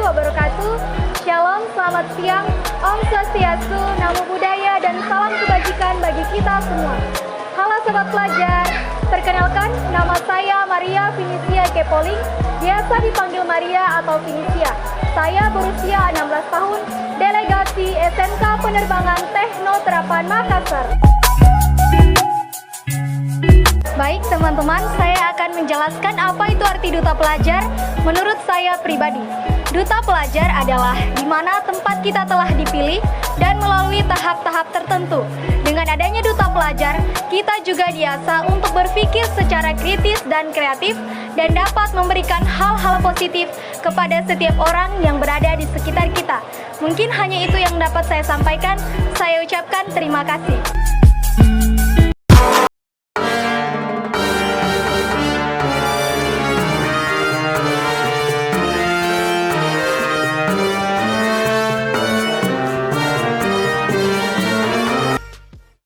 wabarakatuh. Shalom, selamat siang, Om Swastiastu, Namo Buddhaya, dan salam kebajikan bagi kita semua. Halo Sobat Pelajar, perkenalkan nama saya Maria Vinisia Kepoling, biasa dipanggil Maria atau Vinisia. Saya berusia 16 tahun, delegasi SMK Penerbangan Tekno Terapan Makassar. Baik teman-teman, saya akan menjelaskan apa itu arti duta pelajar menurut saya pribadi. Duta pelajar adalah di mana tempat kita telah dipilih dan melalui tahap-tahap tertentu. Dengan adanya duta pelajar, kita juga diasah untuk berpikir secara kritis dan kreatif dan dapat memberikan hal-hal positif kepada setiap orang yang berada di sekitar kita. Mungkin hanya itu yang dapat saya sampaikan. Saya ucapkan terima kasih.